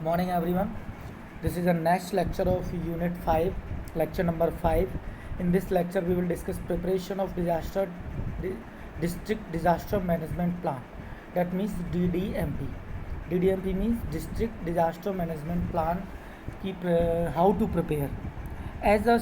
Morning everyone. This is the next lecture of Unit 5, lecture number 5. In this lecture we will discuss preparation of district disaster management plan. That means DDMP. DDMP means district disaster management plan. How to prepare. As a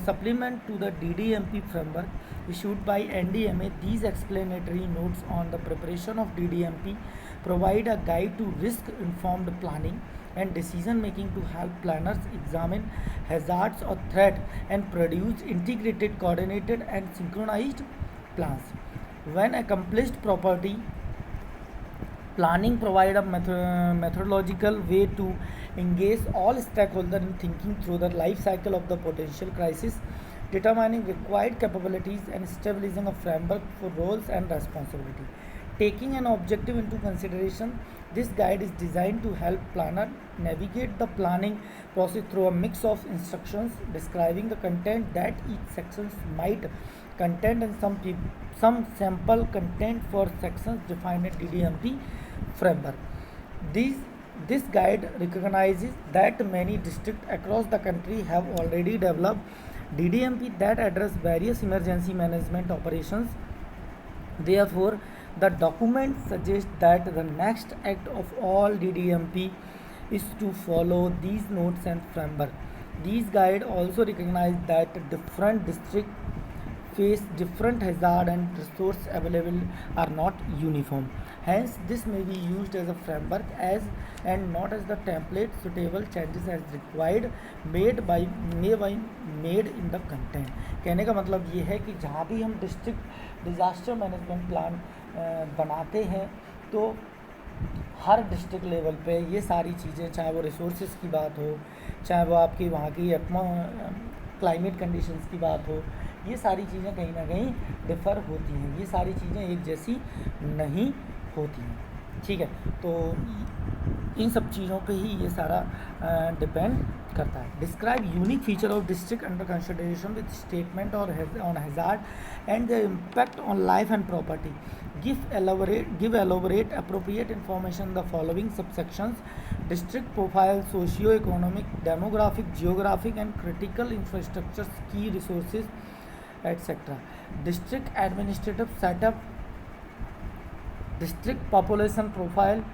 supplement to the DDMP framework issued by NDMA, these explanatory notes on the preparation of DDMP provide a guide to risk-informed planning and decision making to help planners examine hazards or threats and produce integrated, coordinated, and synchronized plans. When accomplished property, planning provide a methodological way to engage all stakeholders in thinking through the life cycle of the potential crisis, determining required capabilities and establishing a framework for roles and responsibility. Taking an objective into consideration, this guide is designed to help planner navigate the planning process through a mix of instructions describing the content that each section might contain and some sample content for sections defined in DDMP framework. These, this guide recognizes that many districts across the country have already developed DDMP that address various emergency management operations. Therefore, the document suggests that the next act of all DDMP is to follow these notes and framework. These guide also recognize that different districts face different hazard and resource available are not uniform. Hence, this may be used as a framework as and not as the template. Suitable changes as required made by made in the content. कहने का मतलब ये है कि जहाँ भी हम district disaster management plan बनाते हैं तो हर डिस्ट्रिक्ट लेवल पे ये सारी चीज़ें, चाहे वो रिसोर्सेज की बात हो, चाहे वो आपकी वहाँ की क्लाइमेट कंडीशंस की बात हो, ये सारी चीज़ें कहीं ना कहीं डिफ़र होती हैं. ये सारी चीज़ें एक जैसी नहीं होती हैं. ठीक है, तो इन सब चीज़ों पे ही ये सारा डिपेंड करता है. Describe unique feature of district under consideration with statement और on hazard and the impact on life and property. give elaborate appropriate information the following subsections: district profile, socio-economic, demographic, geographic and critical infrastructures, key resources, etc. District administrative setup, district population profile.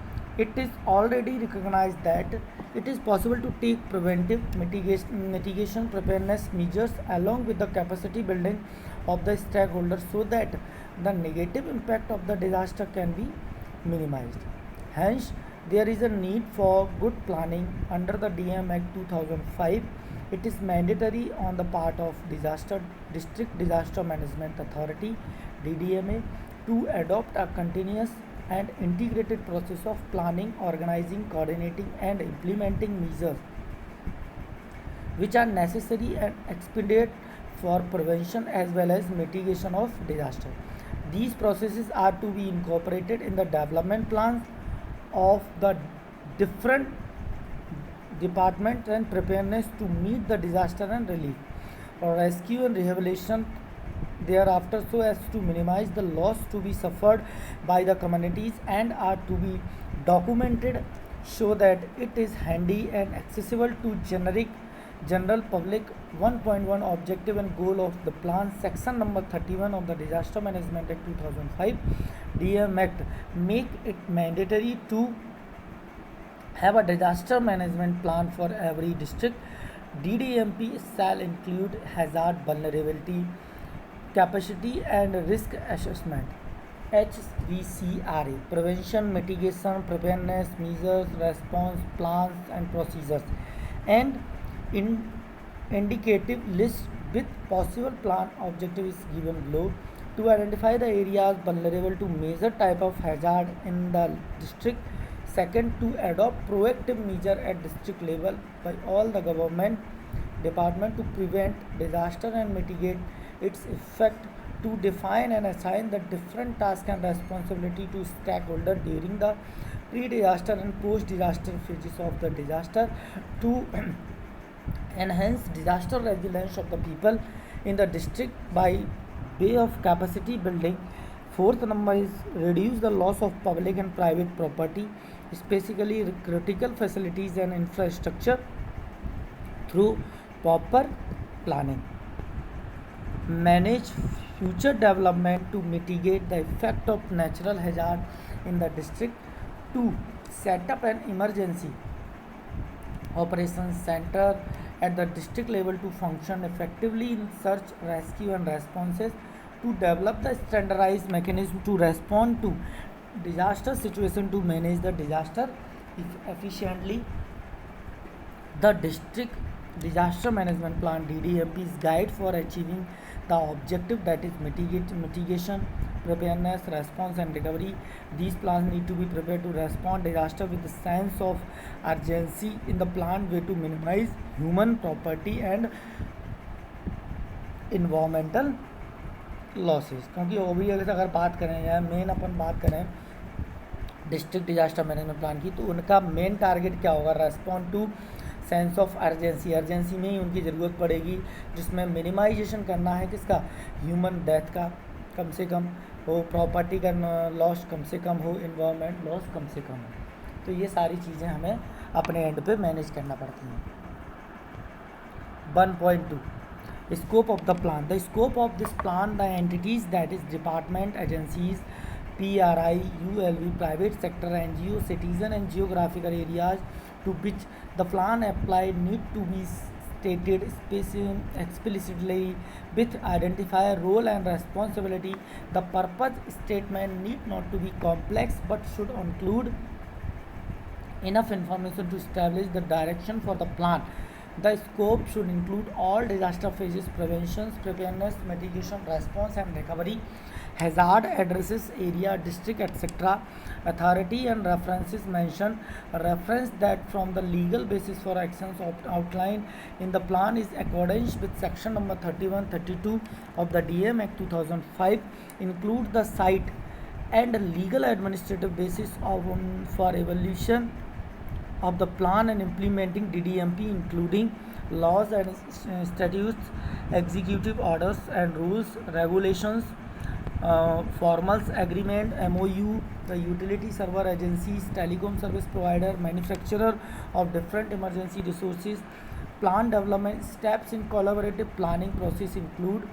It is already recognized that it is possible to take preventive mitigation preparedness measures along with the capacity building of the stakeholders so that the negative impact of the disaster can be minimized. Hence, there is a need for good planning under the DM Act 2005. It is mandatory on the part of District Disaster Management Authority (DDMA) to adopt a continuous and integrated process of planning, organizing, coordinating, and implementing measures which are necessary and expedite for prevention as well as mitigation of disaster. These processes are to be incorporated in the development plans of the different departments and preparedness to meet the disaster and relief or rescue and rehabilitation thereafter so as to minimize the loss to be suffered by the communities and are to be documented so that it is handy and accessible to general public. 1.1 objective and goal of the plan, section number 31 of the Disaster Management Act 2005 DM Act make it mandatory to have a disaster management plan for every district. DDMP shall include hazard, vulnerability, capacity and risk assessment, HVCRA, prevention, mitigation, preparedness, measures, response plans and procedures, and indicative list with possible plan objective is given below. To identify the areas vulnerable to major type of hazard in the district. Second, to adopt proactive measure at district level by all the government department to prevent disaster and mitigate its effect. To define and assign the different tasks and responsibility to stakeholders during the pre-disaster and post-disaster phases of the disaster. To enhance disaster resilience of the people in the district by way of capacity building. Fourth number is reduce the loss of public and private property, specifically critical facilities and infrastructure through proper planning. Manage future development to mitigate the effect of natural hazard in the district. 2. Set up an emergency operations center at the district level to function effectively in search, rescue and responses. To develop the standardized mechanism to respond to disaster situation to manage the disaster efficiently. The district disaster management plan DDMP is guide for achieving the objective, that is mitigation, preparedness, response and recovery. These plans need to be prepared to respond disaster with a sense of urgency in the planned way to minimize human, property and environmental losses. क्योंकि वो भी अगर बात करें या main अपन बात करें district disaster management plan की, तो उनका मेन टारगेट क्या होगा? Respond to sense of urgency में ही उनकी ज़रूरत पड़ेगी, जिसमें मिनिमाइजेशन करना है किसका? ह्यूमन डेथ का कम से कम हो, प्रॉपर्टी का लॉस कम से कम हो, इन्वायरमेंट लॉस कम से कम हो. तो ये सारी चीज़ें हमें अपने एंड पे मैनेज करना पड़ती हैं. 1.2 Scope of the plan. The scope of this plan, the entities, that is department, agencies, PRI, ULV, private sector, NGO, citizen and geographical areas to which the plan applied need to be stated explicitly with identifier role and responsibility. The purpose statement need not to be complex but should include enough information to establish the direction for the plan. The scope should include all disaster phases: prevention, preparedness, mitigation, response and recovery, hazard addresses, area, district, etc. Authority and references mentioned. Reference that from the legal basis for actions outlined in the plan is accordance with section number 31-32 of the DM Act 2005. Include the site and legal administrative basis for evaluation of the plan and implementing DDMP, including laws and statutes, executive orders and rules, regulations, formals agreement, MOU, the utility server agencies, telecom service provider, manufacturer of different emergency resources. Plan development steps in collaborative planning process include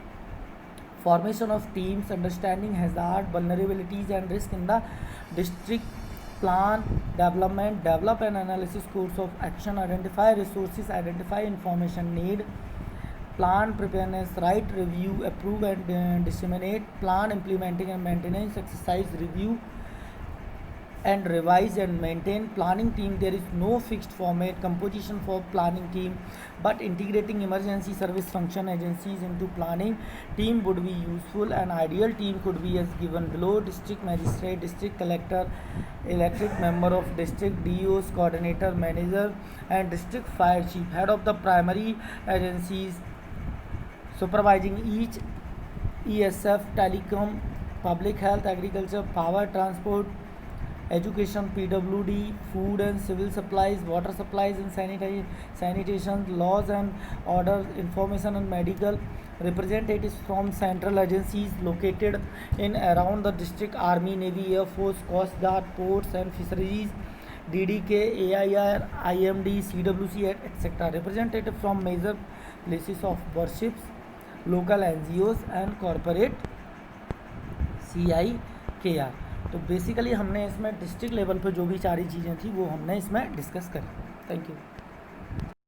formation of teams, understanding hazard, vulnerabilities and risk in the district. Plan development, develop an analysis course of action, identify resources, identify information need. Plan preparedness, write, review, approve and disseminate. Plan implementing and maintenance exercise, review and revise and maintain. Planning team, there is no fixed format composition for planning team, but integrating emergency service function agencies into planning team would be useful. An ideal team could be as given below: district magistrate, district collector, elected member of district, DOs, coordinator, manager and district fire chief. Head of the primary agencies supervising each: ESF, telecom, public health, agriculture, power, transport, education, PWD, food and civil supplies, water supplies and sanitation, laws and order, information and medical. Representatives from central agencies located in around the district: Army, Navy, Air Force, Coast Guard, ports and fisheries, DDK, AIR, IMD, CWC, etc. Representative from major places of worships, local NGOs and corporate CIKR. तो basically हमने इसमें district level पर जो भी सारी चीज़ें थी वो हमने इसमें डिस्कस करी. Thank you.